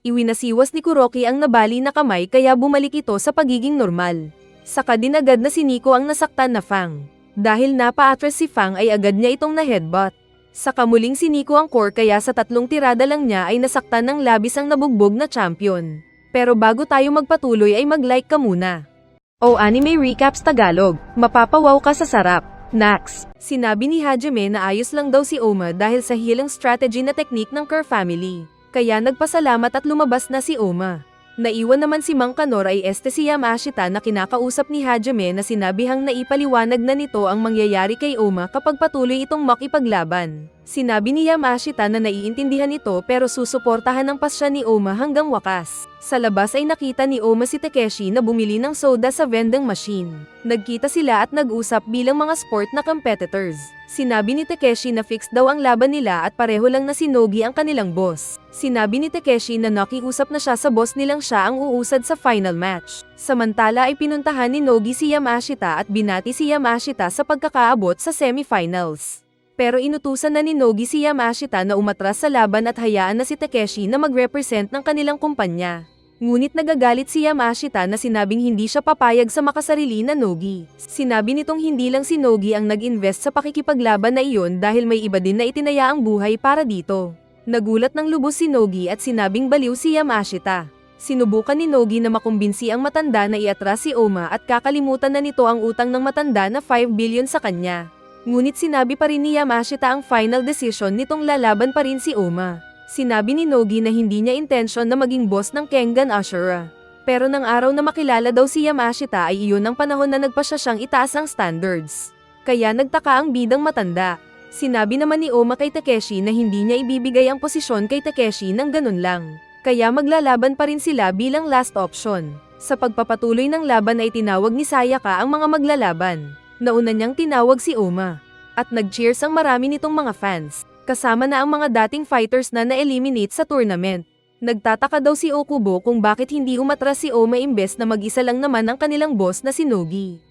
Iwinasiwas ni Kuroki ang nabali na kamay kaya bumalik ito sa pagiging normal. Saka din agad na si Nico ang nasaktan na Fang. Dahil napa-atras si Fang ay agad niya itong na-headbutt. Saka muling si Nico ang core kaya sa 3 tirada lang niya ay nasaktan ng labis ang nabugbog na champion. Pero bago tayo magpatuloy ay mag-like ka muna. O Anime Recaps Tagalog, mapapawaw ka sa sarap. Nax, sinabi ni Hajime na ayos lang daw si Oma dahil sa healing strategy na technique ng Kerr family. Kaya nagpasalamat at lumabas na si Oma. Naiwan naman si Mang Kanor ay si Yamashita na kinakausap ni Hajime na sinabihang naipaliwanag na nito ang mangyayari kay Oma kapag patuloy itong makipaglaban. Sinabi ni Yamashita na naiintindihan ito pero susuportahan ng pasya ni Oma hanggang wakas. Sa labas ay nakita ni Oma si Takeshi na bumili ng soda sa vending machine. Nagkita sila at nag-usap bilang mga sport na competitors. Sinabi ni Takeshi na fixed daw ang laban nila at pareho lang na si Nogi ang kanilang boss. Sinabi ni Takeshi na nakiusap na siya sa boss nilang siya ang uusad sa final match. Samantala ay pinuntahan ni Nogi si Yamashita at binati si Yamashita sa pagkakaabot sa semifinals. Pero inutusan na ni Nogi si Yamashita na umatras sa laban at hayaan na si Takeshi na mag-represent ng kanilang kumpanya. Ngunit nagagalit si Yamashita na sinabing hindi siya papayag sa makasarili na Nogi. Sinabi nitong hindi lang si Nogi ang nag-invest sa pakikipaglaban na iyon dahil may iba din na itinaya ang buhay para dito. Nagulat ng lubos si Nogi at sinabing baliw si Yamashita. Sinubukan ni Nogi na makumbinsi ang matanda na iatras si Oma at kakalimutan na nito ang utang ng matanda na 5 billion sa kanya. Ngunit sinabi pa rin ni Yamashita ang final decision nitong lalaban pa rin si Oma. Sinabi ni Nogi na hindi niya intensyon na maging boss ng Kengan Ashura. Pero nang araw na makilala daw si Yamashita ay iyon ang panahon na nagpasya siyang itaas ang standards. Kaya nagtaka ang bidang matanda. Sinabi naman ni Oma kay Takeshi na hindi niya ibibigay ang posisyon kay Takeshi ng ganun lang. Kaya maglalaban pa rin sila bilang last option. Sa pagpapatuloy ng laban ay tinawag ni Sayaka ang mga maglalaban. Nauna niyang tinawag si Oma. At nag-cheers ang marami nitong mga fans. Kasama na ang mga dating fighters na na-eliminate sa tournament. Nagtataka daw si Okubo kung bakit hindi umatras si Oma imbes na mag-isa lang naman ang kanilang boss na si Nogi.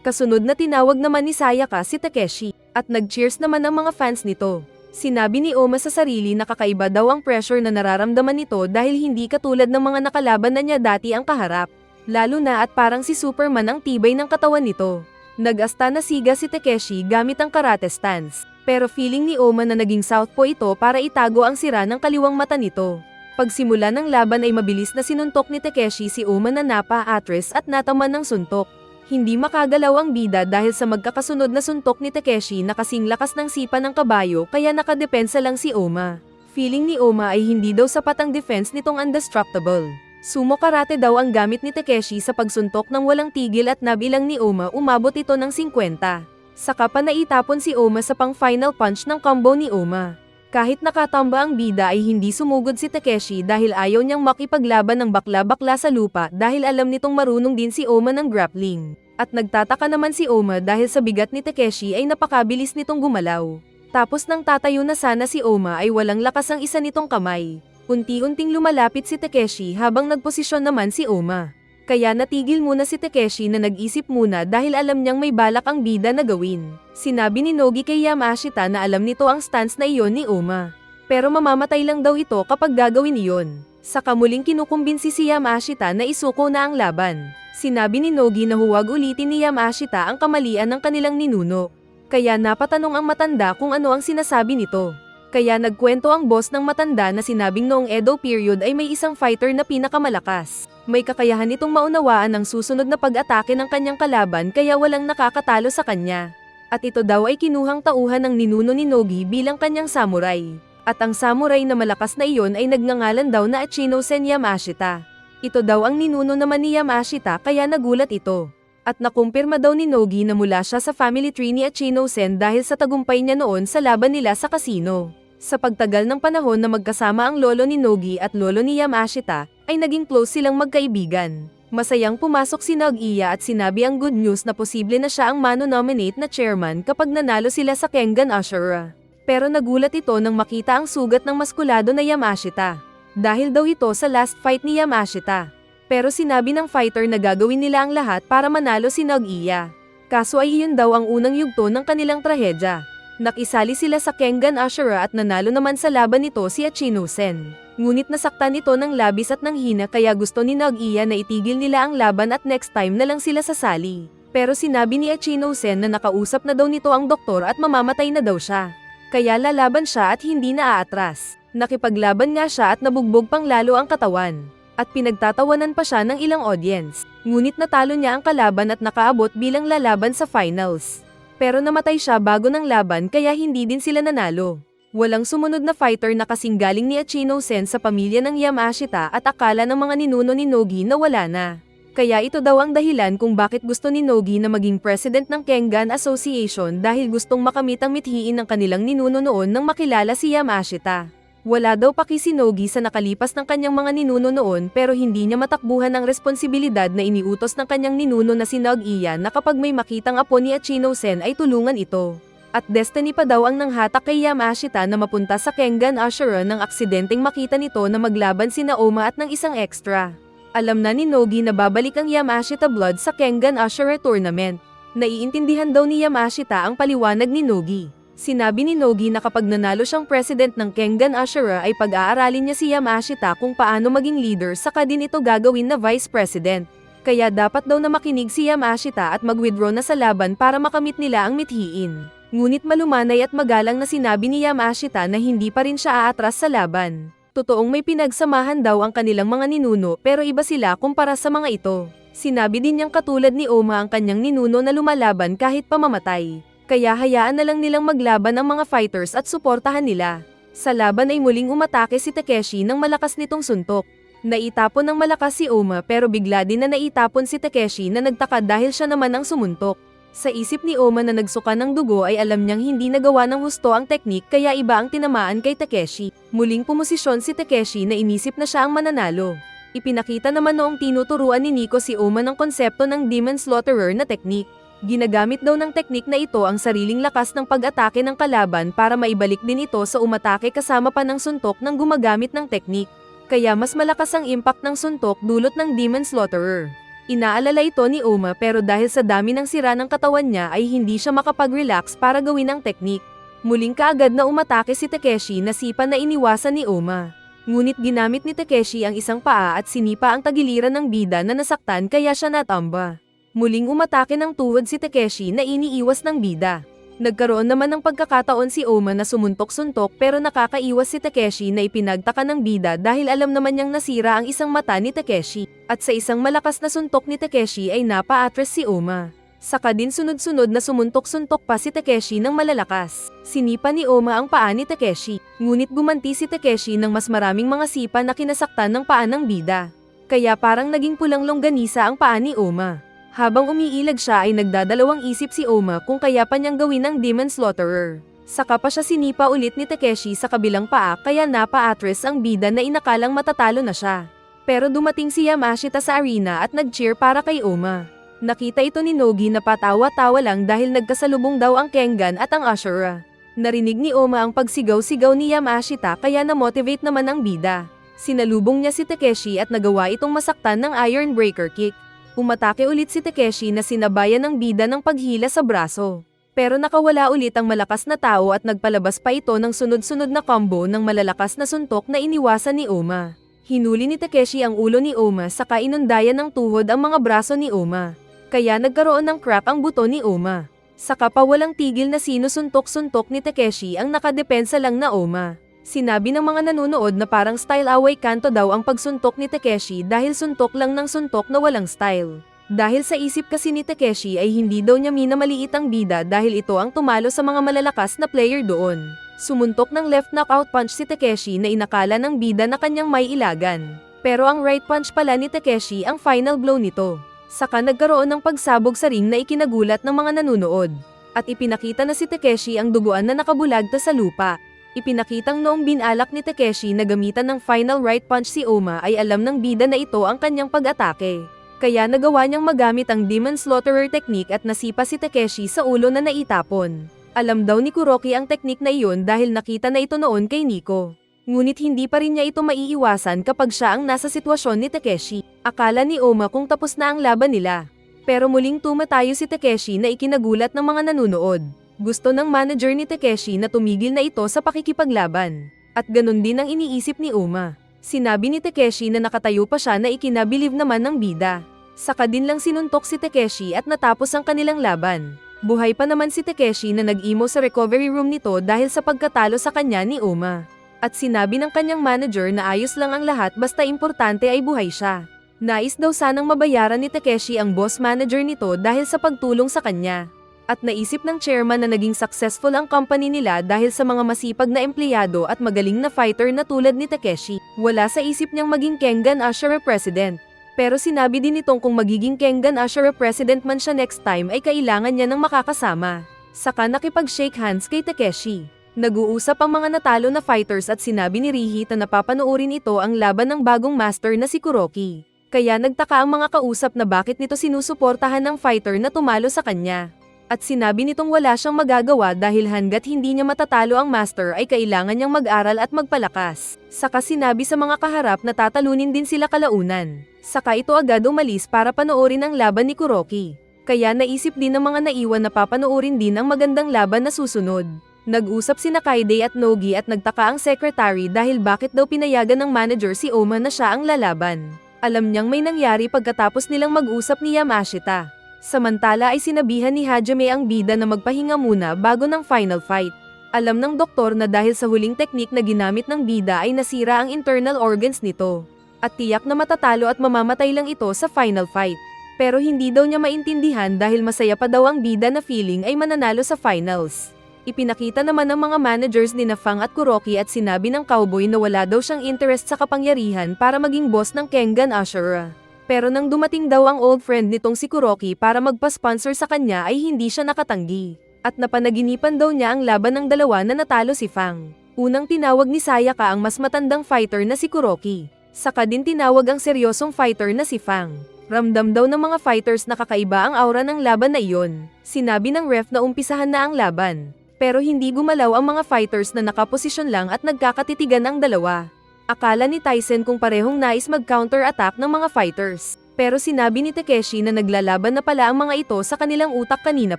Kasunod na tinawag naman ni Sayaka si Takeshi, at nag-cheers naman ang mga fans nito. Sinabi ni Oma sa sarili na kakaiba daw ang pressure na nararamdaman nito dahil hindi katulad ng mga nakalaban na niya dati ang kaharap. Lalo na at parang si Superman ang tibay ng katawan nito. Nag-asta na siga si Takeshi gamit ang karate stance. Pero feeling ni Oma na naging southpaw ito para itago ang sira ng kaliwang mata nito. Pagsimula ng laban ay mabilis na sinuntok ni Takeshi si Oma na napa-atras at nataman ng suntok. Hindi makagalaw ang bida dahil sa magkakasunod na suntok ni Takeshi na kasing lakas ng sipa ng kabayo kaya nakadepensa lang si Oma. Feeling ni Oma ay hindi daw sapat ang defense nitong undestructible. Sumo karate daw ang gamit ni Takeshi sa pagsuntok ng walang tigil at nabilang ni Oma umabot ito ng 50. Saka pa naitapon si Oma sa pang-final punch ng combo ni Oma. Kahit nakatamba ang bida ay hindi sumugod si Takeshi dahil ayaw niyang makipaglaban ng bakla-bakla sa lupa dahil alam nitong marunong din si Oma ng grappling. At nagtataka naman si Oma dahil sa bigat ni Takeshi ay napakabilis nitong gumalaw. Tapos nang tatayo na sana si Oma ay walang lakas ang isa nitong kamay. Unti-unting lumalapit si Takeshi habang nagposisyon naman si Oma. Kaya natigil muna si Takeshi na nag-isip muna dahil alam niyang may balak ang bida na gawin. Sinabi ni Nogi kay Yamashita na alam nito ang stance na iyon ni Oma. Pero mamamatay lang daw ito kapag gagawin iyon. Saka muling kinukumbinsi si Yamashita na isuko na ang laban. Sinabi ni Nogi na huwag ulitin ni Yamashita ang kamalian ng kanilang ninuno. Kaya napatanong ang matanda kung ano ang sinasabi nito. Kaya nagkwento ang boss ng matanda na sinabing noong Edo period ay may isang fighter na pinakamalakas. May kakayahan itong maunawaan ang susunod na pag-atake ng kanyang kalaban kaya walang nakakatalo sa kanya. At ito daw ay kinuhang tauhan ng ninuno ni Nogi bilang kanyang samurai. At ang samurai na malakas na iyon ay nagngangalan daw na Ichino-sen Yamashita. Ito daw ang ninuno naman ni Yamashita kaya nagulat ito. At nakumpirma daw ni Nogi na mula siya sa family tree ni Ichino-sen dahil sa tagumpay niya noon sa laban nila sa kasino. Sa pagtagal ng panahon na magkasama ang lolo ni Nogi at lolo ni Yamashita, ay naging close silang magkaibigan. Masayang pumasok si Nag-iya at sinabi ang good news na posible na siya ang mano-nominate na chairman kapag nanalo sila sa Kengan Ashura. Pero nagulat ito nang makita ang sugat ng maskulado na Yamashita. Dahil daw ito sa last fight ni Yamashita. Pero sinabi ng fighter na gagawin nila ang lahat para manalo si Nag-iya. Kaso ay iyon daw ang unang yugto ng kanilang trahedya. Nakisali sila sa Kengan Ashura at nanalo naman sa laban nito si Achino-sen. Ngunit nasaktan ito ng labis at nanghina kaya gusto ni Nag-iya na itigil nila ang laban at next time na lang sila sasali. Pero sinabi ni Achino-sen na nakausap na daw nito ang doktor at mamamatay na daw siya. Kaya lalaban siya at hindi na aatras. Nakipaglaban nga siya at nabugbog pang lalo ang katawan. At pinagtatawanan pa siya ng ilang audience. Ngunit natalo niya ang kalaban at nakaabot bilang lalaban sa finals. Pero namatay siya bago ng laban kaya hindi din sila nanalo. Walang sumunod na fighter na kasing galing ni Achino-sen sa pamilya ng Yamashita at akala ng mga ninuno ni Nogi na wala na. Kaya ito daw ang dahilan kung bakit gusto ni Nogi na maging president ng Kengan Association dahil gustong makamit ang mithiin ng kanilang ninuno noon nang makilala si Yamashita. Wala daw paki si Nogi sa nakalipas ng kanyang mga ninuno noon pero hindi niya matakbuhan ang responsibilidad na iniutos ng kanyang ninuno na si Nag-iya na kapag may makitang apo ni Achino-sen ay tulungan ito. At destiny pa daw ang nanghatak kay Yamashita na mapunta sa Kengan Ashura nang aksidenteng makita nito na maglaban sina Oma at ng isang extra. Alam na ni Nogi na babalik ang Yamashita Blood sa Kengan Ashura tournament. Naiintindihan daw ni Yamashita ang paliwanag ni Nogi. Sinabi ni Nogi na kapag nanalo siyang president ng Kengan Ashura ay pag-aaralin niya si Yamashita kung paano maging leader saka din ito gagawin na vice president. Kaya dapat daw na makinig si Yamashita at mag-withdraw na sa laban para makamit nila ang mithiin. Ngunit malumanay at magalang na sinabi ni Yamashita na hindi pa rin siya aatras sa laban. Totoong may pinagsamahan daw ang kanilang mga ninuno pero iba sila kumpara sa mga ito. Sinabi din niyang katulad ni Oma ang kanyang ninuno na lumalaban kahit pamamatay. Kaya hayaan na lang nilang maglaban ang mga fighters at suportahan nila. Sa laban ay muling umatake si Takeshi ng malakas nitong suntok. Naitapon ng malakas si Oma pero bigla din na naitapon si Takeshi na nagtaka dahil siya naman ang sumuntok. Sa isip ni Oma na nagsuka ng dugo ay alam niyang hindi nagawa ng husto ang teknik kaya iba ang tinamaan kay Takeshi. Muling pumosisyon si Takeshi na inisip na siya ang mananalo. Ipinakita naman noong tinuturuan ni Nico si Oma ng konsepto ng Demon Slaughterer na teknik. Ginagamit daw ng teknik na ito ang sariling lakas ng pag-atake ng kalaban para maibalik din ito sa umatake kasama pa ng suntok ng gumagamit ng teknik. Kaya mas malakas ang impact ng suntok dulot ng Demon Slaughterer. Inaalala ito ni Oma pero dahil sa dami ng sira ng katawan niya ay hindi siya makapag-relax para gawin ang teknik. Muling kaagad na umatake si Takeshi na sipa na iniwasan ni Oma. Ngunit ginamit ni Takeshi ang isang paa at sinipa ang tagiliran ng bida na nasaktan kaya siya natamba. Muling umatake ng tuhod si Takeshi na iniiwas ng bida. Nagkaroon naman ng pagkakataon si Oma na sumuntok-suntok pero nakakaiwas si Takeshi na ipinagtaka ng bida dahil alam naman niyang nasira ang isang mata ni Takeshi. At sa isang malakas na suntok ni Takeshi ay napa-atras si Oma. Saka din sunod-sunod na sumuntok-suntok pa si Takeshi ng malalakas. Sinipa ni Oma ang paa ni Takeshi. Ngunit gumanti si Takeshi ng mas maraming mga sipa na kinasaktan ng paa ng bida. Kaya parang naging pulang longganisa ang paa ni Oma. Habang umiilag siya ay nagdadalawang isip si Oma kung kaya pa niyang gawin ang Demon Slaughterer. Saka pa siya sinipa ulit ni Takeshi sa kabilang paa kaya napa-atras ang bida na inakalang matatalo na siya. Pero dumating si Yamashita sa arena at nag-cheer para kay Oma. Nakita ito ni Nogi na patawa-tawa lang dahil nagkasalubong daw ang Kengan at ang Ashura. Narinig ni Oma ang pagsigaw-sigaw ni Yamashita kaya na-motivate naman ang bida. Sinalubong niya si Takeshi at nagawa itong masaktan ng Iron Breaker Kick. Umatake ulit si Takeshi na sinabayan ng bida ng paghila sa braso. Pero nakawala ulit ang malakas na tao at nagpalabas pa ito ng sunod-sunod na combo ng malalakas na suntok na iniwasan ni Oma. Hinuli ni Takeshi ang ulo ni Oma saka inundayan ng tuhod ang mga braso ni Oma. Kaya nagkaroon ng crack ang buto ni Oma. Saka pa walang tigil na sinusuntok-suntok ni Takeshi ang nakadepensa lang na Oma. Sinabi ng mga nanonood na parang style away kanto daw ang pagsuntok ni Takeshi dahil suntok lang ng suntok na walang style. Dahil sa isip kasi ni Takeshi ay hindi daw niya minamaliit ang bida dahil ito ang tumalo sa mga malalakas na player doon. Sumuntok ng left knockout punch si Takeshi na inakala ng bida na kanyang may ilagan. Pero ang right punch pala ni Takeshi ang final blow nito. Saka nagkaroon ng pagsabog sa ring na ikinagulat ng mga nanonood. At ipinakita na si Takeshi ang duguan na nakabulagta sa lupa. Ipinakitang noong binalak ni Takeshi na gamitan ng final right punch si Oma ay alam ng bida na ito ang kanyang pag-atake. Kaya nagawa niyang magamit ang Demon Slaughterer technique at nasipa si Takeshi sa ulo na naitapon. Alam daw ni Kuroki ang teknik na iyon dahil nakita na ito noon kay Nico. Ngunit hindi pa rin niya ito maiiwasan kapag siya ang nasa sitwasyon ni Takeshi. Akala ni Oma kung tapos na ang laban nila. Pero muling tumatayo si Takeshi na ikinagulat ng mga nanunood. Gusto ng manager ni Takeshi na tumigil na ito sa pakikipaglaban. At ganun din ang iniisip ni Uma. Sinabi ni Takeshi na nakatayo pa siya na ikinabilib naman ng bida. Saka din lang sinuntok si Takeshi at natapos ang kanilang laban. Buhay pa naman si Takeshi na nag-emo sa recovery room nito dahil sa pagkatalo sa kanya ni Uma. At sinabi ng kanyang manager na ayos lang ang lahat basta importante ay buhay siya. Nais daw sanang mabayaran ni Takeshi ang boss manager nito dahil sa pagtulong sa kanya. At naisip ng chairman na naging successful ang company nila dahil sa mga masipag na empleyado at magaling na fighter na tulad ni Takeshi. Wala sa isip niyang maging Kengan Ashura president. Pero sinabi din nitong kung magiging Kengan Ashura president man siya next time ay kailangan niya ng makakasama. Saka nakipag-shake hands kay Takeshi. Nag-uusap ang mga natalo na fighters at sinabi ni Rihita na papanoorin ito ang laban ng bagong master na si Kuroki. Kaya nagtaka ang mga kausap na bakit nito sinusuportahan ng fighter na tumalo sa kanya. At sinabi nitong wala siyang magagawa dahil hanggat hindi niya matatalo ang master ay kailangan niyang mag-aral at magpalakas. Saka sinabi sa mga kaharap na tatalunin din sila kalaunan. Saka ito agad umalis para panoorin ang laban ni Kuroki. Kaya naisip din ng mga naiwan na papanoorin din ang magandang laban na susunod. Nag-usap sina Kaide at Nogi at nagtaka ang secretary dahil bakit daw pinayagan ng manager si Oma na siya ang lalaban. Alam niyang may nangyari pagkatapos nilang mag-usap ni Yamashita. Samantala ay sinabihan ni Hajime ang bida na magpahinga muna bago ng final fight. Alam ng doktor na dahil sa huling teknik na ginamit ng bida ay nasira ang internal organs nito. At tiyak na matatalo at mamamatay lang ito sa final fight. Pero hindi daw niya maintindihan dahil masaya pa daw ang bida na feeling ay mananalo sa finals. Ipinakita naman ng mga managers ni Fang at Kuroki at sinabi ng cowboy na wala daw siyang interest sa kapangyarihan para maging boss ng Kengan Ashura. Pero nang dumating daw ang old friend nitong si Kuroki para magpa-sponsor sa kanya ay hindi siya nakatanggi. At napanaginipan daw niya ang laban ng dalawa na natalo si Fang. Unang tinawag ni Sayaka ang mas matandang fighter na si Kuroki. Saka din tinawag ang seryosong fighter na si Fang. Ramdam daw ng mga fighters na kakaiba ang aura ng laban na iyon. Sinabi ng ref na umpisahan na ang laban. Pero hindi gumalaw ang mga fighters na nakaposisyon lang at nagkakatitigan ang dalawa. Akala ni Tyson kung parehong nais mag-counter-attack ng mga fighters. Pero sinabi ni Takeshi na naglalaban na pala ang mga ito sa kanilang utak kanina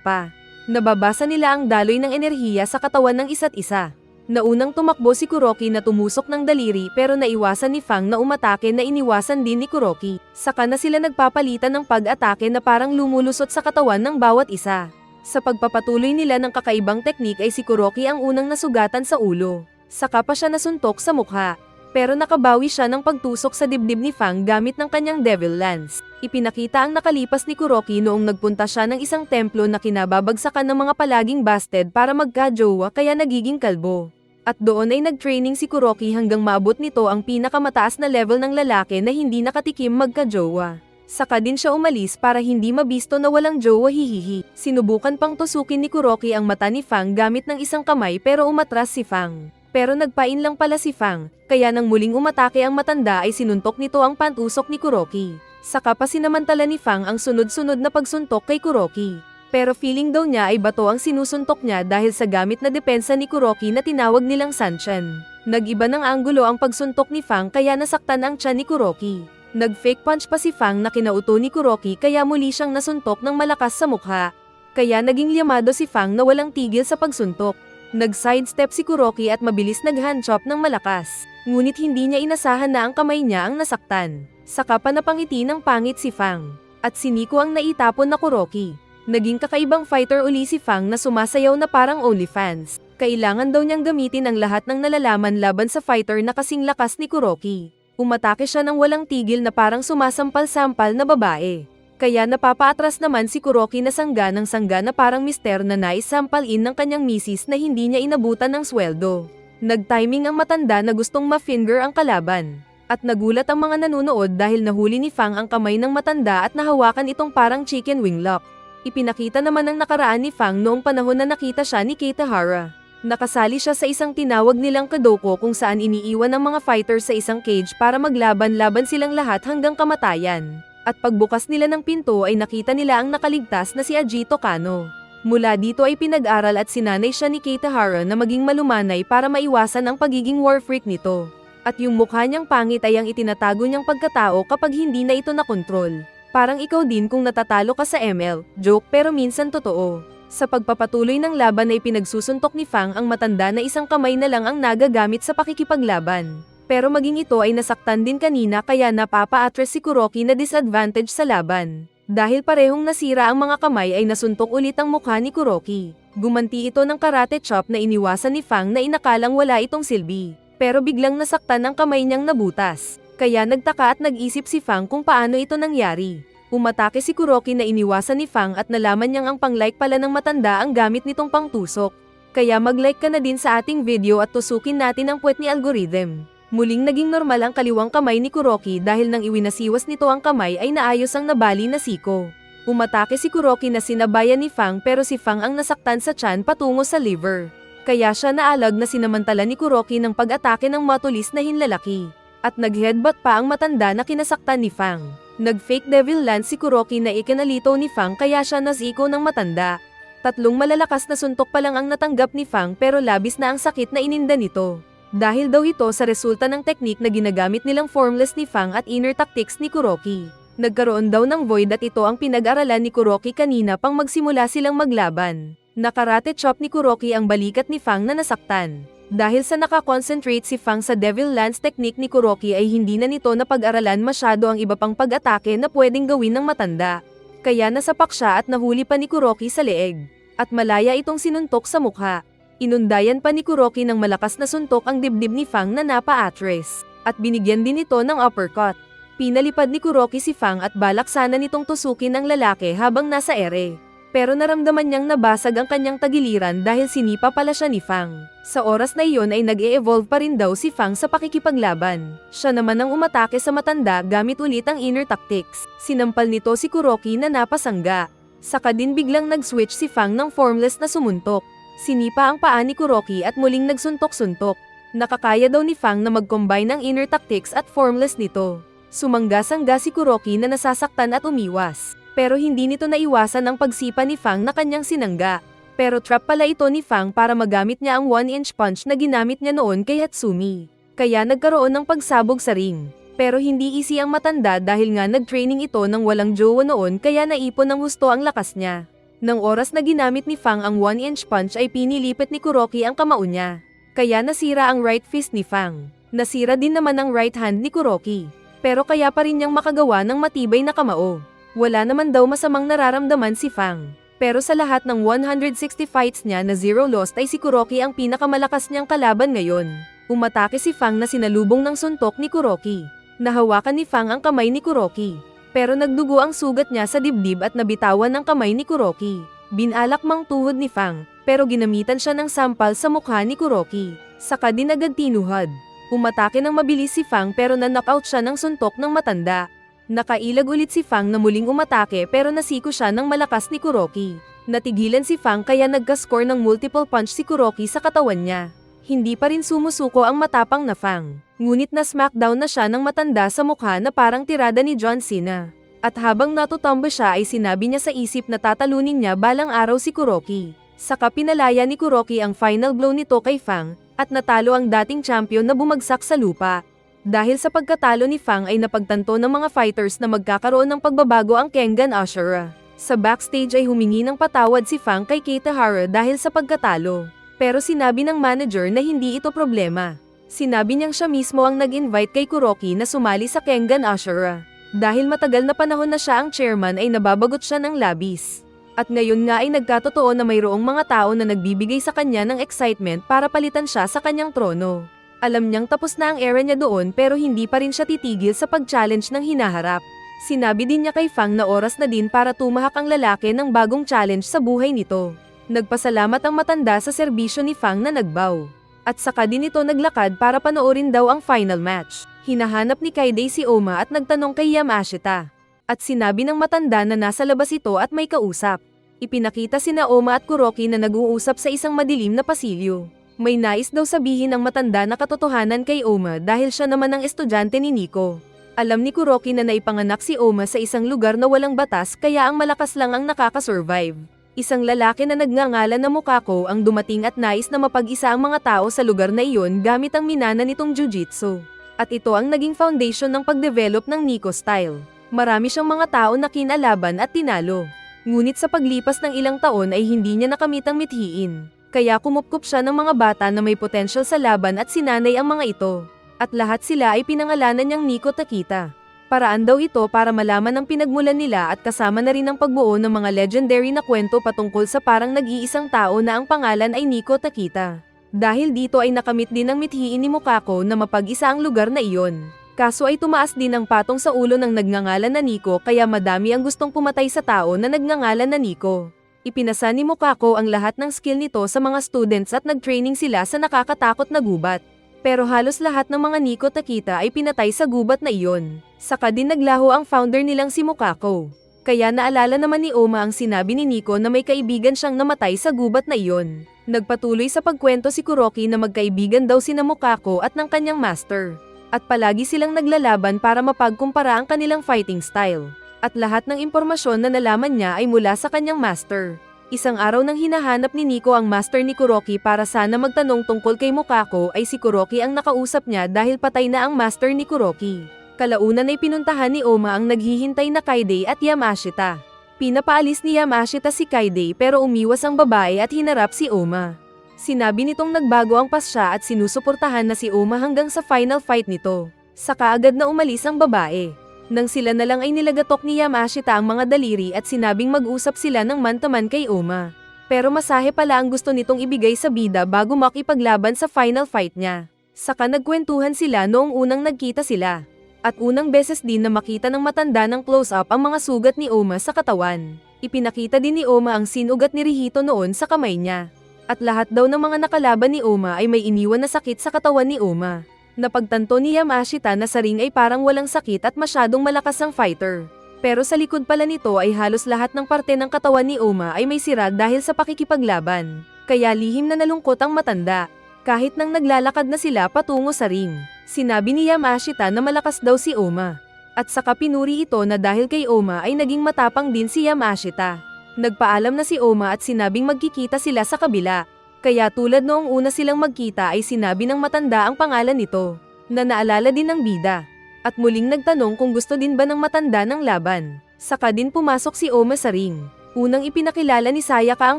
pa. Nababasa nila ang daloy ng enerhiya sa katawan ng isa't isa. Naunang tumakbo si Kuroki na tumusok ng daliri pero naiwasan ni Fang na umatake na iniwasan din ni Kuroki. Saka na sila nagpapalitan ng pag-atake na parang lumulusot sa katawan ng bawat isa. Sa pagpapatuloy nila ng kakaibang teknik ay si Kuroki ang unang nasugatan sa ulo. Saka pa siya nasuntok sa mukha. Pero nakabawi siya ng pagtusok sa dibdib ni Fang gamit ng kanyang Devil Lance. Ipinakita ang nakalipas ni Kuroki noong nagpunta siya ng isang templo na kinababagsakan ng mga palaging busted para magka-jowa kaya nagiging kalbo. At doon ay nag-training si Kuroki hanggang maabot nito ang pinakamataas na level ng lalaki na hindi nakatikim magka-jowa. Saka din siya umalis para hindi mabisto na walang jowa hihihi. Sinubukan pang tusukin ni Kuroki ang mata ni Fang gamit ng isang kamay pero umatras si Fang. Pero nagpain lang pala si Fang, kaya nang muling umatake ang matanda ay sinuntok nito ang pantusok ni Kuroki. Saka pa sinamantala ni Fang ang sunod-sunod na pagsuntok kay Kuroki. Pero feeling daw niya ay bato ang sinusuntok niya dahil sa gamit na depensa ni Kuroki na tinawag nilang Sanchan. Nag-iba ng anggulo ang pagsuntok ni Fang kaya nasaktan ang tiyan ni Kuroki. Nag-fake punch pa si Fang na kinauto ni Kuroki kaya muli siyang nasuntok ng malakas sa mukha. Kaya naging liamado si Fang na walang tigil sa pagsuntok. Nag-sidestep si Kuroki at mabilis nag-handchop ng malakas. Ngunit hindi niya inasahan na ang kamay niya ang nasaktan. Saka pa napangiti ng pangit si Fang. At si Nico ang naitapon na Kuroki. Naging kakaibang fighter uli si Fang na sumasayaw na parang OnlyFans. Kailangan daw niyang gamitin ang lahat ng nalalaman laban sa fighter na kasing lakas ni Kuroki. Umatake siya ng walang tigil na parang sumasampal-sampal na babae. Kaya napapaatras naman si Kuroki na sangga ng sangga na parang mister na naisampal-in ng kanyang misis na hindi niya inabutan ng sweldo. Nag-timing ang matanda na gustong ma-finger ang kalaban. At nagulat ang mga nanunood dahil nahuli ni Fang ang kamay ng matanda at nahawakan itong parang chicken wing lock. Ipinakita naman ang nakaraan ni Fang noong panahon na nakita siya ni Keitahara. Nakasali siya sa isang tinawag nilang Kadoko kung saan iniiwan ang mga fighters sa isang cage para maglaban-laban silang lahat hanggang kamatayan. At pagbukas nila ng pinto ay nakita nila ang nakaligtas na si Ajito Kano. Mula dito ay pinag-aral at sinanay siya ni Keitahara na maging malumanay para maiwasan ang pagiging war freak nito. At yung mukha niyang pangit ay ang itinatago niyang pagkatao kapag hindi na ito nakontrol. Parang ikaw din kung natatalo ka sa ML, joke pero minsan totoo. Sa pagpapatuloy ng laban ay pinagsusuntok ni Fang ang matanda na isang kamay na lang ang nagagamit sa pakikipaglaban. Pero maging ito ay nasaktan din kanina kaya napapa-atras si Kuroki na disadvantage sa laban. Dahil parehong nasira ang mga kamay ay nasuntok ulit ang mukha ni Kuroki. Gumanti ito ng karate chop na iniwasan ni Fang na inakalang wala itong silbi. Pero biglang nasaktan ang kamay niyang nabutas. Kaya nagtaka at nag-isip si Fang kung paano ito nangyari. Umatake si Kuroki na iniwasan ni Fang at nalaman niyang ang pang-like pala ng matanda ang gamit nitong pangtusok. Kaya mag-like ka na din sa ating video at tusukin natin ang puwet ni algorithm. Muling naging normal ang kaliwang kamay ni Kuroki dahil nang iwinasiwas nito ang kamay ay naayos ang nabali na siko. Umatake si Kuroki na sinabayan ni Fang pero si Fang ang nasaktan sa tiyan patungo sa liver. Kaya siya naalag na sinamantala ni Kuroki ng pag-atake ng matulis na hinlalaki. At nag-headbutt pa ang matanda na kinasaktan ni Fang. Nag-fake devil lance si Kuroki na ikinalito ni Fang kaya siya nasiko ng matanda. 3 malalakas na suntok pa lang ang natanggap ni Fang pero labis na ang sakit na ininda nito. Dahil daw ito sa resulta ng teknik na ginagamit nilang formless ni Fang at inner tactics ni Kuroki. Nagkaroon daw ng void at ito ang pinag-aralan ni Kuroki kanina pang magsimula silang maglaban. Nakarate chop ni Kuroki ang balikat ni Fang na nasaktan. Dahil sa nakakonsentrate si Fang sa Devil Lance technique ni Kuroki ay hindi na nito napag-aralan masyado ang iba pang pag-atake na pwedeng gawin ng matanda. Kaya nasapak siya at nahuli pa ni Kuroki sa leeg. At malaya itong sinuntok sa mukha. Inundayan pa ni Kuroki ng malakas na suntok ang dibdib ni Fang na napa-atras. At binigyan din ito ng uppercut. Pinalipad ni Kuroki si Fang at balak sana nitong tusukin ang lalaki habang nasa ere. Pero naramdaman niyang nabasag ang kanyang tagiliran dahil sinipa pala siya ni Fang. Sa oras na iyon ay nag-e-evolve pa rin daw si Fang sa pakikipaglaban. Siya naman ang umatake sa matanda gamit ulit ang inner tactics. Sinampal nito si Kuroki na napasangga. Saka din biglang nag-switch si Fang ng formless na sumuntok. Sinipa ang paa ni Kuroki at muling nagsuntok-suntok. Nakakaya daw ni Fang na mag-combine ng inner tactics at formless nito. Sumangga-sangga si Kuroki na nasasaktan at umiwas. Pero hindi nito naiwasan ang pagsipa ni Fang na kanyang sinangga. Pero trap pala ito ni Fang para magamit niya ang 1-inch punch na ginamit niya noon kay Hatsumi. Kaya nagkaroon ng pagsabog sa ring. Pero hindi easy ang matanda dahil nga nag-training ito ng walang jowa noon kaya naipon ng husto ang lakas niya. Nang oras na ginamit ni Fang ang 1-inch punch ay pinilipit ni Kuroki ang kamao niya. Kaya nasira ang right fist ni Fang. Nasira din naman ang right hand ni Kuroki. Pero kaya pa rin niyang makagawa ng matibay na kamao. Wala naman daw masamang nararamdaman si Fang. Pero sa lahat ng 160 fights niya na 0 lost ay si Kuroki ang pinakamalakas niyang kalaban ngayon. Umatake si Fang na sinalubong ng suntok ni Kuroki. Nahawakan ni Fang ang kamay ni Kuroki. Pero nagdugo ang sugat niya sa dibdib at nabitawan ang kamay ni Kuroki. Binalak mang tuhod ni Fang, pero ginamitan siya ng sampal sa mukha ni Kuroki. Saka din agad tinuhad. Umatake ng mabilis si Fang pero na-knockout siya ng suntok ng matanda. Nakailag ulit si Fang na muling umatake pero nasiko siya ng malakas ni Kuroki. Natigilan si Fang kaya nagka-score ng multiple punch si Kuroki sa katawan niya. Hindi pa rin sumusuko ang matapang na Fang. Ngunit na-smackdown na siya ng matanda sa mukha na parang tirada ni John Cena. At habang natutumba siya ay sinabi niya sa isip na tatalunin niya balang araw si Kuroki. Saka pinalaya ni Kuroki ang final blow nito kay Fang at natalo ang dating champion na bumagsak sa lupa. Dahil sa pagkatalo ni Fang ay napagtanto ng mga fighters na magkakaroon ng pagbabago ang Kengan Ashura. Sa backstage ay humingi ng patawad si Fang kay Kitahara dahil sa pagkatalo. Pero sinabi ng manager na hindi ito problema. Sinabi niyang siya mismo ang nag-invite kay Kuroki na sumali sa Kengan Ashura. Dahil matagal na panahon na siya ang chairman ay nababagot siya ng labis. At ngayon nga ay nagkatotoo na mayroong mga tao na nagbibigay sa kanya ng excitement para palitan siya sa kanyang trono. Alam niyang tapos na ang era niya doon pero hindi pa rin siya titigil sa pag-challenge ng hinaharap. Sinabi din niya kay Fang na oras na din para tumahak ang lalaki ng bagong challenge sa buhay nito. Nagpasalamat ang matanda sa serbisyo ni Fang na nagbaw. At saka din ito naglakad para panoorin daw ang final match. Hinahanap ni Kaide si Oma at nagtanong kay Yamashita. At sinabi ng matanda na nasa labas ito at may kausap. Ipinakita sina Oma at Kuroki na nag-uusap sa isang madilim na pasilyo. May nais daw sabihin ng matanda na katotohanan kay Oma dahil siya naman ang estudyante ni Nico. Alam ni Kuroki na naipanganak si Oma sa isang lugar na walang batas kaya ang malakas lang ang nakakasurvive. Isang lalaki na nagngangalan na Mukako ang dumating at nais na mapag-isa ang mga tao sa lugar na iyon gamit ang minana nitong jujitsu. At ito ang naging foundation ng pagdevelop ng Nico style. Marami siyang mga tao na kinalaban at tinalo. Ngunit sa paglipas ng ilang taon ay hindi niya nakamitang mithiin. Kaya kumupkup siya ng mga bata na may potensyal sa laban at sinanay ang mga ito. At lahat sila ay pinangalanan niyang Nico Takita. Paraan daw ito para malaman ang pinagmulan nila at kasama na rin ang pagbuo ng mga legendary na kwento patungkol sa parang nag-iisang tao na ang pangalan ay Nico Takita. Dahil dito ay nakamit din ng mithiin ni Mukako na mapag-isa ang lugar na iyon. Kaso ay tumaas din ang patong sa ulo ng nagngangalan na Nico kaya madami ang gustong pumatay sa tao na nagngangalan na Nico. Ipinasa ni Mukako ang lahat ng skill nito sa mga students at nag-training sila sa nakakatakot na gubat. Pero halos lahat ng mga Nico Takita ay pinatay sa gubat na iyon. Saka din naglaho ang founder nilang si Mukako. Kaya naalala naman ni Oma ang sinabi ni Nico na may kaibigan siyang namatay sa gubat na iyon. Nagpatuloy sa pagkwento si Kuroki na magkaibigan daw sina Mukako at ng kanyang master. At palagi silang naglalaban para mapagkumpara ang kanilang fighting style. At lahat ng impormasyon na nalaman niya ay mula sa kanyang master. Isang araw nang hinahanap ni Nico ang master ni Kuroki para sana magtanong tungkol kay Mukako ay si Kuroki ang nakausap niya dahil patay na ang master ni Kuroki. Kalaunan ay pinuntahan ni Oma ang naghihintay na Kaide at Yamashita. Pinapaalis ni Yamashita si Kaide pero umiwas ang babae at hinarap si Oma. Sinabi nitong nagbago ang pasya at sinusuportahan na si Oma hanggang sa final fight nito. Saka agad na umalis ang babae. Nang sila na lang ay nilagatok ni Yamashita ang mga daliri at sinabing mag-usap sila ng man-to-man kay Oma. Pero masahe pala ang gusto nitong ibigay sa bida bago makipaglaban sa final fight niya. Saka nagkwentuhan sila noong unang nagkita sila. At unang beses din na makita ng matanda ng close-up ang mga sugat ni Oma sa katawan. Ipinakita din ni Oma ang sinugat ni Rihito noon sa kamay niya. At lahat daw ng mga nakalaban ni Oma ay may iniwan na sakit sa katawan ni Oma. Napagtanto ni Yamashita na sa ring ay parang walang sakit at masyadong malakas ang fighter. Pero sa likod pala nito ay halos lahat ng parte ng katawan ni Oma ay may sira dahil sa pakikipaglaban. Kaya lihim na nalungkot ang matanda. Kahit nang naglalakad na sila patungo sa ring. Sinabi ni Yamashita na malakas daw si Oma. At saka pinuri ito na dahil kay Oma ay naging matapang din si Yamashita. Nagpaalam na si Oma at sinabing magkikita sila sa kabila. Kaya tulad noong una silang magkita ay sinabi ng matanda ang pangalan nito. Na naalala din ng bida. At muling nagtanong kung gusto din ba ng matanda ng laban. Saka din pumasok si Oma sa ring. Unang ipinakilala ni Sayaka ang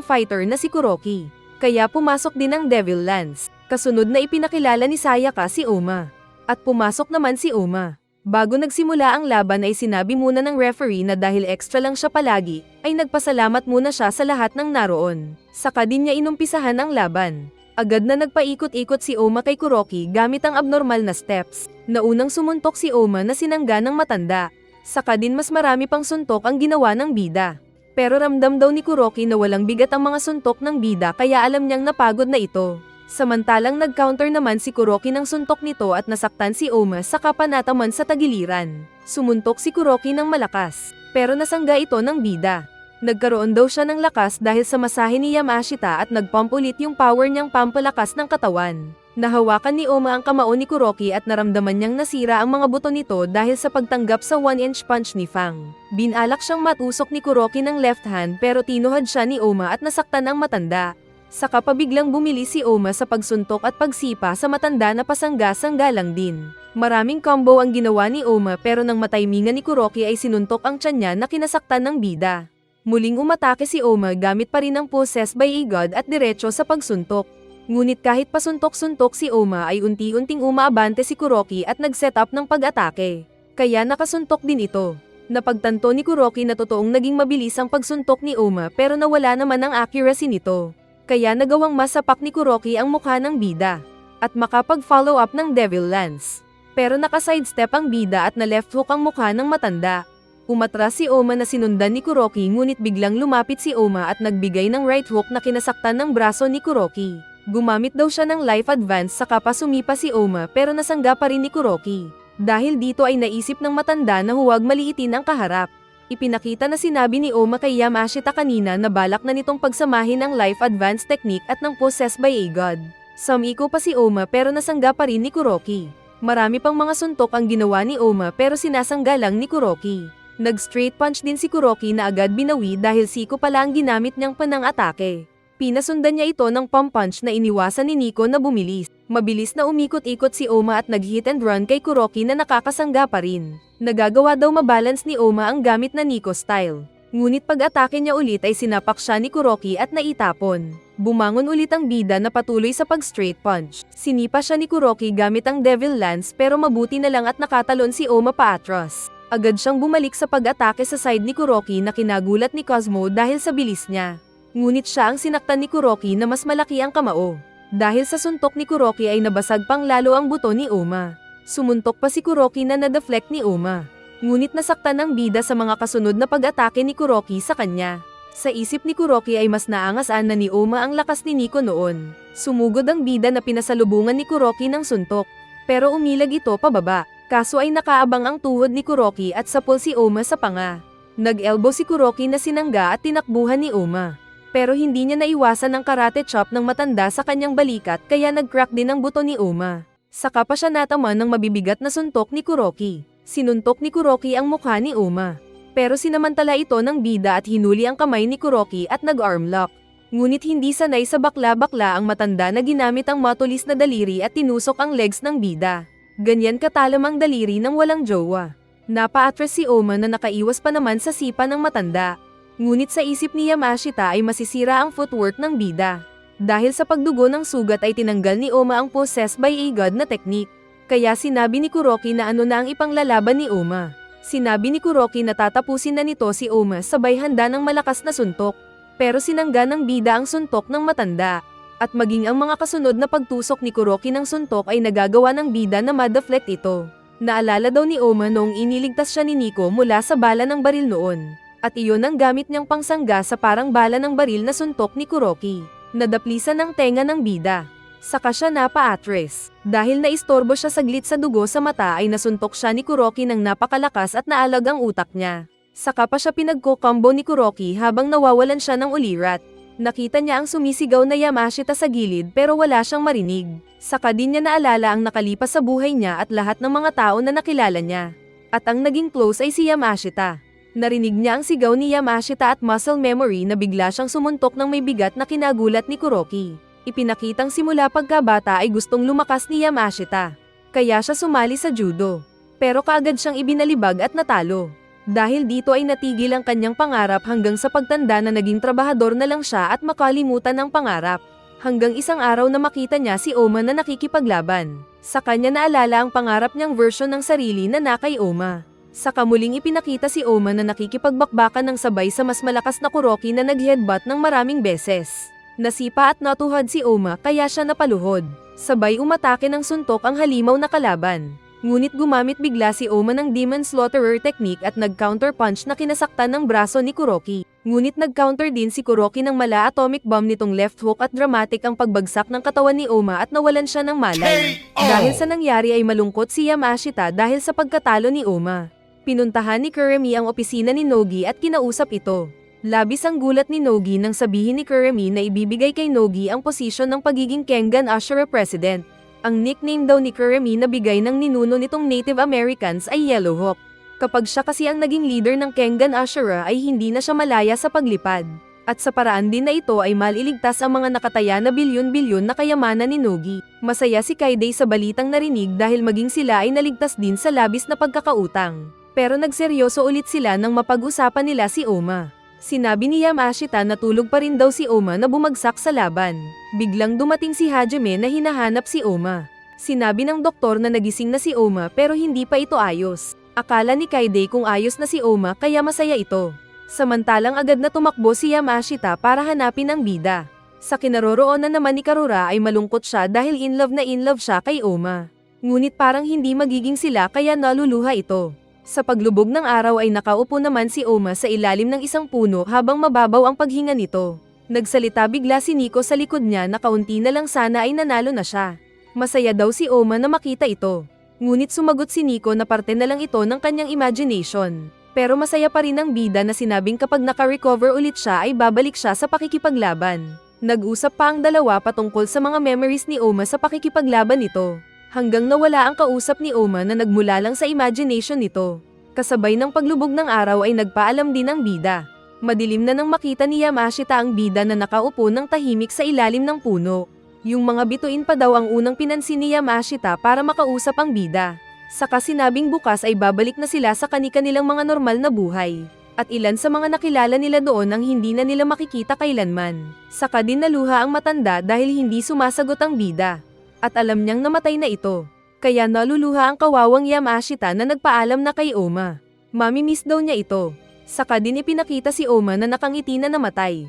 fighter na si Kuroki. Kaya pumasok din ang Devil Lance. Kasunod na ipinakilala ni Sayaka si Oma. At pumasok naman si Oma. Bago nagsimula ang laban ay sinabi muna ng referee na dahil extra lang siya palagi, ay nagpasalamat muna siya sa lahat ng naroon. Saka din niya inumpisahan ang laban. Agad na nagpaikot-ikot si Oma kay Kuroki gamit ang abnormal na steps. Naunang sumuntok si Oma na sinangga ng matanda. Saka din mas marami pang suntok ang ginawa ng bida. Pero ramdam daw ni Kuroki na walang bigat ang mga suntok ng bida kaya alam niyang napagod na ito. Samantalang nag-counter naman si Kuroki ng suntok nito at nasaktan si Oma sa kapanataman sa tagiliran. Sumuntok si Kuroki ng malakas, pero nasangga ito ng bida. Nagkaroon daw siya ng lakas dahil sa masahe ni Yamashita at nagpump ulit yung power niyang pampalakas ng katawan. Nahawakan ni Oma ang kamao ni Kuroki at naramdaman niyang nasira ang mga buto nito dahil sa pagtanggap sa 1-inch punch ni Fang. Binalak siyang matusok ni Kuroki ng left hand pero tinuhad siya ni Oma at nasaktan ang matanda. Saka pabiglang bumili si Oma sa pagsuntok at pagsipa sa matanda na pasangga-sangga lang din. Maraming combo ang ginawa ni Oma pero nang mataymingan ni Kuroki ay sinuntok ang tiyan niya na kinasaktan ng bida. Muling umatake si Oma gamit pa rin ang possessed by a god at diretso sa pagsuntok. Ngunit kahit pasuntok-suntok si Oma ay unti-unting umaabante si Kuroki at nag-set up ng pag-atake. Kaya nakasuntok din ito. Napagtanto ni Kuroki na totoong naging mabilis ang pagsuntok ni Oma pero nawala naman ang accuracy nito. Kaya nagawang masapak ni Kuroki ang mukha ng bida. At makapag-follow up ng Devil Lance. Pero naka-sidestep ang bida at na-left hook ang mukha ng matanda. Umatras si Oma na sinundan ni Kuroki ngunit biglang lumapit si Oma at nagbigay ng right hook na kinasaktan ng braso ni Kuroki. Gumamit daw siya ng life advance saka pa sumipa si Oma pero nasangga pa rin ni Kuroki. Dahil dito ay naisip ng matanda na huwag maliitin ang kaharap. Ipinakita na sinabi ni Oma kay Yamashita kanina na balak na nitong pagsamahin ang life advance technique at ng possessed by a god. Sumiko pa si Oma pero nasangga pa rin ni Kuroki. Marami pang mga suntok ang ginawa ni Oma pero sinasangga lang ni Kuroki. Nag-straight punch din si Kuroki na agad binawi dahil siko pala ang ginamit niyang panang-atake. Pinasundan niya ito ng pump punch na iniwasan ni Nico na bumilis. Mabilis na umikot-ikot si Oma at nag-hit and run kay Kuroki na nakakasangga pa rin. Nagagawa daw mabalance ni Oma ang gamit na Nico style. Ngunit pag-atake niya ulit ay sinapak siya ni Kuroki at naitapon. Bumangon ulit ang bida na patuloy sa pag-straight punch. Sinipa siya ni Kuroki gamit ang Devil Lance pero mabuti na lang at nakatalon si Oma paatras. Agad siyang bumalik sa pag-atake sa side ni Kuroki na kinagulat ni Cosmo dahil sa bilis niya. Ngunit siya ang sinaktan ni Kuroki na mas malaki ang kamao. Dahil sa suntok ni Kuroki ay nabasag pang lalo ang buto ni Oma. Sumuntok pa si Kuroki na na-deflect ni Oma. Ngunit nasaktan ang bida sa mga kasunod na pag-atake ni Kuroki sa kanya. Sa isip ni Kuroki ay mas naangasan na ni Oma ang lakas ni Nico noon. Sumugod ang bida na pinasalubungan ni Kuroki ng suntok. Pero umilag ito pababa. Kaso ay nakaabang ang tuhod ni Kuroki at sapol si Oma sa panga. Nag-elbow si Kuroki na sinangga at tinakbuhan ni Oma. Pero hindi niya naiwasan ang karate chop ng matanda sa kanyang balikat kaya nag-crack din ang buto ni Oma. Saka pa siya nataman ng mabibigat na suntok ni Kuroki. Sinuntok ni Kuroki ang mukha ni Oma. Pero sinamantala ito ng bida at hinuli ang kamay ni Kuroki at nag-arm lock. Ngunit hindi sanay sa bakla-bakla ang matanda na ginamit ang matulis na daliri at tinusok ang legs ng bida. Ganyan katalam ang daliri ng walang jowa. Napaatres si Oma na nakaiwas pa naman sa sipa ng matanda. Ngunit sa isip ni Yamashita ay masisira ang footwork ng bida. Dahil sa pagdugo ng sugat ay tinanggal ni Oma ang possessed by a god na technique. Kaya sinabi ni Kuroki na ano na ang ipanglalaban ni Oma. Sinabi ni Kuroki na tatapusin na nito si Oma sabay handa ng malakas na suntok. Pero sinangga ng bida ang suntok ng matanda. At maging ang mga kasunod na pagtusok ni Kuroki ng suntok ay nagagawa ng bida na ma-deflect ito. Naalala daw ni Oma noong iniligtas siya ni Nico mula sa bala ng baril noon. At iyon ang gamit niyang pangsangga sa parang bala ng baril na suntok ni Kuroki. Nadaplisan ng tenga ng bida. Saka siya napaatres. Dahil naistorbo siya saglit sa dugo sa mata ay nasuntok siya ni Kuroki ng napakalakas at naalag ang utak niya. Saka pa siya pinagko-combo ni Kuroki habang nawawalan siya ng ulirat. Nakita niya ang sumisigaw na Yamashita sa gilid pero wala siyang marinig. Saka din niya naalala ang nakalipas sa buhay niya at lahat ng mga tao na nakilala niya. At ang naging close ay si Yamashita. Narinig niya ang sigaw ni Yamashita at muscle memory na bigla siyang sumuntok ng may bigat na kinagulat ni Kuroki. Ipinakitang simula pagkabata ay gustong lumakas ni Yamashita. Kaya siya sumali sa judo. Pero kaagad siyang ibinalibag at natalo. Dahil dito ay natigil ang kanyang pangarap hanggang sa pagtanda na naging trabahador na lang siya at makalimutan ang pangarap. Hanggang isang araw na makita niya si Oma na nakikipaglaban. Sa kanya naalala ang pangarap niyang version ng sarili na nakay Oma. Saka muling ipinakita si Oma na nakikipagbakbakan ng sabay sa mas malakas na Kuroki na nag-headbutt ng maraming beses. Nasipa at natuhad si Oma kaya siya napaluhod. Sabay umatake ng suntok ang halimaw na kalaban. Ngunit gumamit bigla si Oma ng Demon Slaughterer technique at nag-counter punch na kinasaktan ng braso ni Kuroki. Ngunit nag-counter din si Kuroki ng mala atomic bomb nitong left hook at dramatic ang pagbagsak ng katawan ni Oma at nawalan siya ng malay. Dahil sa nangyari ay malungkot si Yamashita dahil sa pagkatalo ni Oma. Pinuntahan ni Kuremi ang opisina ni Nogi at kinausap ito. Labis ang gulat ni Nogi nang sabihin ni Kuremi na ibibigay kay Nogi ang posisyon ng pagiging Kengan Ashura President. Ang nickname daw ni Kuremi na bigay ng ninuno nitong Native Americans ay Yellowhawk. Kapag siya kasi ang naging leader ng Kengan Ashura ay hindi na siya malaya sa paglipad. At sa paraan din na ito ay maliligtas ang mga nakataya na bilyon-bilyon na kayamanan ni Nogi. Masaya si Kaide sa balitang narinig dahil maging sila ay naligtas din sa labis na pagkakautang. Pero nagseryoso ulit sila nang mapag-usapan nila si Oma. Sinabi ni Yamashita na tulog pa rin daw si Oma na bumagsak sa laban. Biglang dumating si Hajime na hinahanap si Oma. Sinabi ng doktor na nagising na si Oma pero hindi pa ito ayos. Akala ni Kaide kung ayos na si Oma kaya masaya ito. Samantalang agad na tumakbo si Yamashita para hanapin ang bida. Sa kinaroroonan naman ni Karura ay malungkot siya dahil in love siya kay Oma. Ngunit parang hindi magiging sila kaya naluluha ito. Sa paglubog ng araw ay nakaupo naman si Oma sa ilalim ng isang puno habang mababaw ang paghinga nito. Nagsalita bigla si Nico sa likod niya na kaunti na lang sana ay nanalo na siya. Masaya daw si Oma na makita ito. Ngunit sumagot si Nico na parte na lang ito ng kanyang imagination. Pero masaya pa rin ang bida na sinabing kapag naka-recover ulit siya ay babalik siya sa pakikipaglaban. Nag-usap pa ang dalawa patungkol sa mga memories ni Oma sa pakikipaglaban nito. Hanggang nawala ang kausap ni Oma na nagmula lang sa imagination nito. Kasabay ng paglubog ng araw ay nagpaalam din ang bida. Madilim na nang makita ni Yamashita ang bida na nakaupo ng tahimik sa ilalim ng puno. Yung mga bituin pa daw ang unang pinansin ni Yamashita para makausap ang bida. Saka sinabing bukas ay babalik na sila sa kani-kanilang mga normal na buhay. At ilan sa mga nakilala nila doon ang hindi na nila makikita kailanman. Saka din naluha ang matanda dahil hindi sumasagot ang bida. At alam niyang namatay na ito. Kaya naluluha ang kawawang Yamashita na nagpaalam na kay Oma. Mamimiss daw niya ito. Saka din ipinakita si Oma na nakangiti na namatay.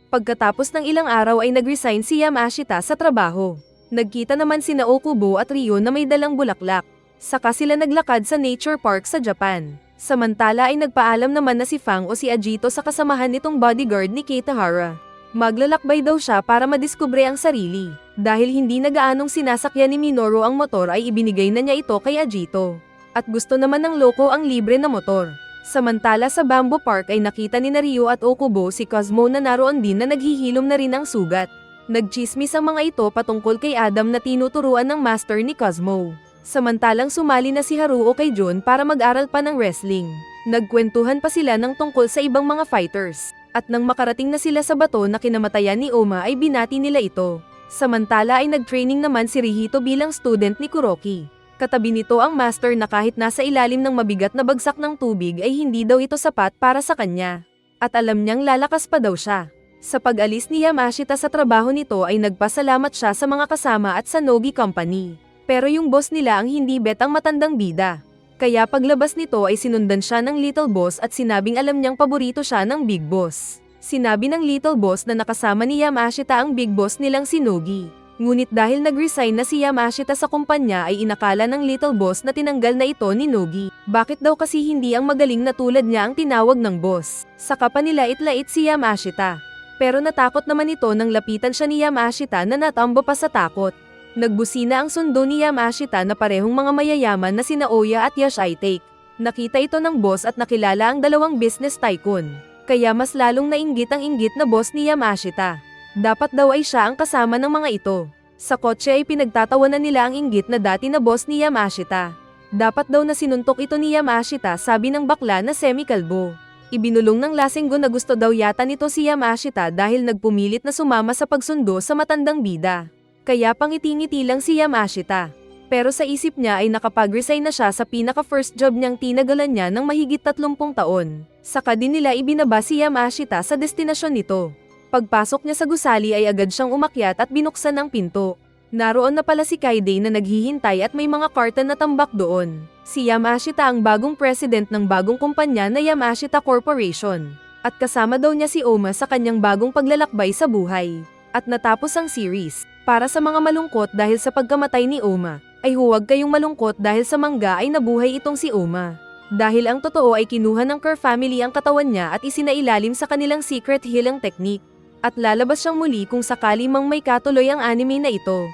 Pagkatapos ng ilang araw ay nag-resign si Yamashita sa trabaho. Nagkita naman sina Okubo at Ryo na may dalang bulaklak. Saka sila naglakad sa nature park sa Japan. Samantala ay nagpaalam naman na si Fang o si Ajito sa kasamahan nitong bodyguard ni Keitahara. Maglalakbay daw siya para madiskubre ang sarili. Dahil hindi na gaanong sinasakyan ni Minoru ang motor ay ibinigay na niya ito kay Ajito. At gusto naman ng loko ang libre na motor. Samantala sa Bamboo Park ay nakita ni Ryo at Okubo si Cosmo na naroon din na naghihilom na rin ang sugat. Nagchismis ang mga ito patungkol kay Adam na tinuturuan ng master ni Cosmo. Samantalang sumali na si Haruo kay Jun para mag-aral pa ng wrestling. Nagkwentuhan pa sila ng tungkol sa ibang mga fighters. At nang makarating na sila sa bato na kinamatayan ni Oma ay binati nila ito. Samantala ay nag-training naman si Rihito bilang student ni Kuroki. Katabi nito ang master na kahit nasa ilalim ng mabigat na bagsak ng tubig ay hindi daw ito sapat para sa kanya. At alam niyang lalakas pa daw siya. Sa pag-alis ni Yamashita sa trabaho nito ay nagpasalamat siya sa mga kasama at sa Nogi Company. Pero yung boss nila ang hindi bet ang matandang bida. Kaya paglabas nito ay sinundan siya ng Little Boss at sinabing alam niyang paborito siya ng Big Boss. Sinabi ng Little Boss na nakasama ni Yamashita ang Big Boss nilang si Nogi. Ngunit dahil nag-resign na si Yamashita sa kumpanya ay inakala ng Little Boss na tinanggal na ito ni Nogi. Bakit daw kasi hindi ang magaling na tulad niya ang tinawag ng boss? Saka pa nilait-lait si Yamashita. Pero natakot naman ito nang lapitan siya ni Yamashita na natambo pa sa takot. Nagbusina ang sundo ni Yamashita na parehong mga mayayaman na sina Oya at Yash ay take. Nakita ito ng boss at nakilala ang dalawang business tycoon. Kaya mas lalong nainggit ang inggit na boss ni Yamashita. Dapat daw ay siya ang kasama ng mga ito. Sa kotse ay pinagtatawanan nila ang inggit na dati na boss ni Yamashita. Dapat daw na sinuntok ito ni Yamashita, sabi ng bakla na semi-kalbo. Ibinulong ng lasenggo na gusto daw yata nito si Yamashita dahil nagpumilit na sumama sa pagsundo sa matandang bida. Kaya pangiti-ngiti lang si Yamashita. Pero sa isip niya ay nakapag-resign na siya sa pinaka-first job niyang tinagalan niya ng mahigit 30 taon. Saka din nila ibinaba si Yamashita sa destinasyon nito. Pagpasok niya sa gusali ay agad siyang umakyat at binuksan ang pinto. Naroon na pala si Kaide na naghihintay at may mga karton na tambak doon. Si Yamashita ang bagong president ng bagong kumpanya na Yamashita Corporation. At kasama daw niya si Oma sa kanyang bagong paglalakbay sa buhay. At natapos ang series. Para sa mga malungkot dahil sa pagkamatay ni Oma, ay huwag kayong malungkot dahil sa manga ay nabuhay itong si Oma. Dahil ang totoo ay kinuha ng Kerr family ang katawan niya at isinailalim sa kanilang secret healing technique. At lalabas siyang muli kung sakali mang may katuloy ang anime na ito.